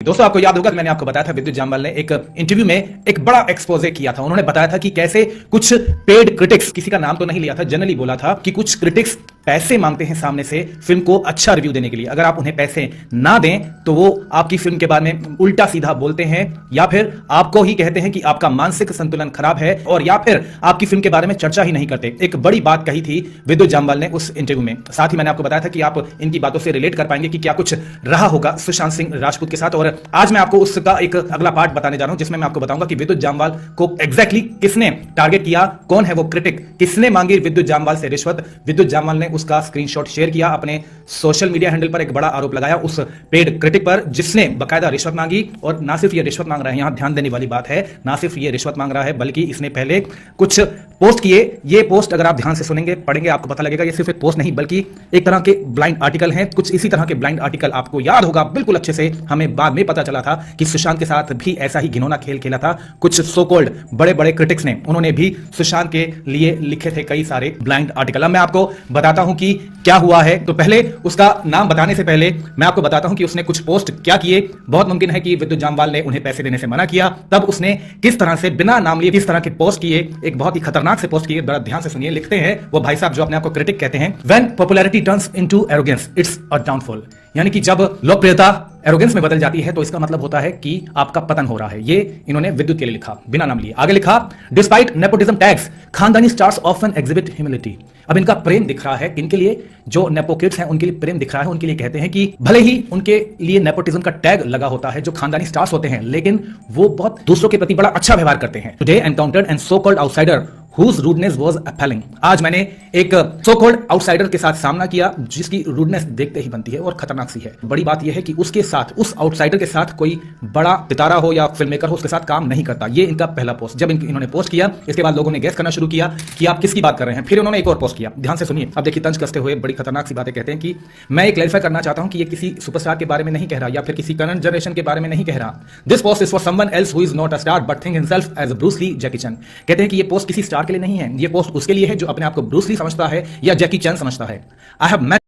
दोस्तों आपको याद होगा मैंने आपको बताया था विद्युत जामवाल ने एक इंटरव्यू में एक बड़ा एक्सपोजे किया था। उन्होंने बताया था कि कैसे कुछ पेड क्रिटिक्स, किसी का नाम तो नहीं लिया था, जनरली बोला था कि कुछ क्रिटिक्स पैसे मांगते हैं सामने से फिल्म को अच्छा रिव्यू देने के लिए। अगर आप उन्हें पैसे ना दें तो वो आपकी फिल्म के बारे में उल्टा सीधा बोलते हैं या फिर आपको ही कहते हैं कि आपका मानसिक संतुलन खराब है और या फिर आपकी फिल्म के बारे में चर्चा ही नहीं करते। एक बड़ी बात कही थी विद्युत जामवाल ने उस इंटरव्यू में। साथ ही मैंने आपको बताया था कि आप इनकी बातों से रिलेट कर पाएंगे कि क्या कुछ रहा होगा सुशांत सिंह राजपूत के साथ। और आज मैं आपको उसका एक अगला पार्ट बताने जा रहा हूं जिसमें मैं आपको बताऊंगा कि विद्युत जामवाल को एग्जैक्टली किसने टारगेट किया, कौन है वो क्रिटिक, किसने मांगी विद्युत जामवाल से रिश्वत। विद्युत जामवाल ने उसका स्क्रीनशॉट शेयर किया, अपने सोशल मीडिया हैंडल पर एक बड़ा आरोप लगाया उस पेड क्रिटिक पर जिसने बकायदा रिश्वत मांगी। और ना सिर्फ ये रिश्वत मांग रहा है, यहां ध्यान देने वाली बात है, ना सिर्फ ये रिश्वत मांग रहा है बल्कि इसने पहले कुछ पोस्ट किए। ये पोस्ट अगर आप ध्यान से सुनेंगे पढ़ेंगे आपको पता लगेगा ये सिर्फ एक पोस्ट नहीं बल्कि एक तरह के ब्लाइंड आर्टिकल हैं। कुछ इसी तरह के ब्लाइंड आर्टिकल आपको याद होगा बिल्कुल अच्छे से, हमें बाद में पता चला था कि सुशांत के साथ भी ऐसा ही घिनौना खेल खेला था कुछ सो कॉल्ड बड़े बड़े क्रिटिक्स ने। उन्होंने भी सुशांत के लिए लिखे थे कई सारे ब्लाइंड आर्टिकल। अब मैं आपको बताता हूं कि क्या हुआ है। तो पहले उसका नाम बताने से पहले मैं आपको बताता हूं कि उसने कुछ पोस्ट क्या किए। बहुत मुमकिन है कि विद्युत जामवाल ने उन्हें पैसे देने से मना किया, तब उसने किस तरह से बिना नाम लिए किस तरह के पोस्ट किए, एक बहुत ही खतरनाक से पोस्ट किए। बड़ा ध्यान से सुनिए। लिखते हैं वो भाई साहब जो अपने आप को क्रिटिक कहते हैं, when popularity turns into arrogance it's a downfall. यानी कि जब लोकप्रियता एरोगेंस में बदल जाती है तो इसका मतलब होता है कि आपका पतन हो रहा है। ये इन्होंने विद्युत के लिए लिखा बिना नाम लिए। आगे लिखा, डिस्पाइट नेपोटिज्म टैग्स खानदानी स्टार्स ऑफन एग्जिबिट ह्यूमिलिटी। अब इनका प्रेम दिख रहा है, इनके लिए जो नेपो किड्स हैं उनके लिए प्रेम दिख रहा है। उनके लिए कहते हैं कि भले ही उनके लिए नेपोटिज्म का टैग लगा होता है, जो खानदानी स्टार्स होते हैं, लेकिन वो बहुत दूसरों के प्रति बड़ा अच्छा व्यवहार करते हैं। Today encountered and so called outsider whose rudeness was appalling। आज मैंने एक सो कॉल्ड आउटसाइडर के साथ सामना किया जिसकी रूडनेस देखते ही बनती है और खतरनाक सी है। बड़ी बात यह है कि उसके साथ, उस आउटसाइडर के साथ कोई बड़ा सितारा हो या फिल्म मेकर हो उसके साथ काम नहीं करता। ये इनका पहला पोस्ट। जब इन्होंने पोस्ट किया इसके बाद लोगों ने गेस करना शुरू किया कि आप किसकी बात कर रहे हैं। फिर उन्होंने एक और पोस्ट किया, ध्यान से सुनिए। अब देखिए तंज कसते हुए बड़ी खतरनाक सी बातें कहते हैं कि मैं ये क्लैरिफाई करना चाहता हूं कि ये किसी सुपरस्टार के बारे में नहीं कह रहा या फिर किसी करंट जनरेशन के बारे में नहीं कह रहा। This post is for someone else who is not a star but think himself as Bruce Lee, Jackie Chan. कहते हैं कि ये पोस्ट किसी स्टार के लिए नहीं है, ये पोस्ट उसके लिए है जो अपने आप को ब्रूस ली समझता है या जैकी चैन समझता है। I have met